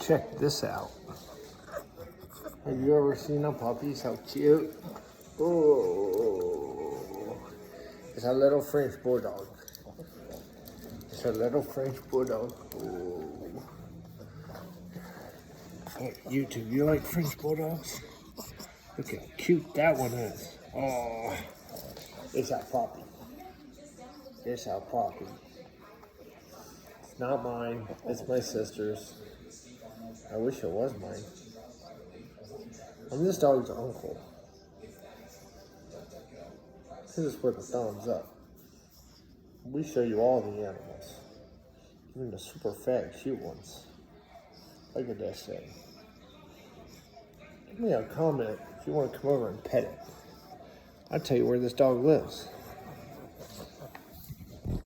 Check this out. Have you ever seen a puppy so cute? Oh, it's a little French bulldog. It's a little French bulldog. Oh. Hey, YouTube, you like French bulldogs? Look how cute that one is. Oh, it's our puppy. It's our puppy. It's not mine. It's my sister's. I wish it was mine. I'm this dog's uncle. This is with the thumbs up. We show you all the animals, even the super fat, cute ones. Look at this thing. Give me a comment if you want to come over and pet it. I'll tell you where this dog lives.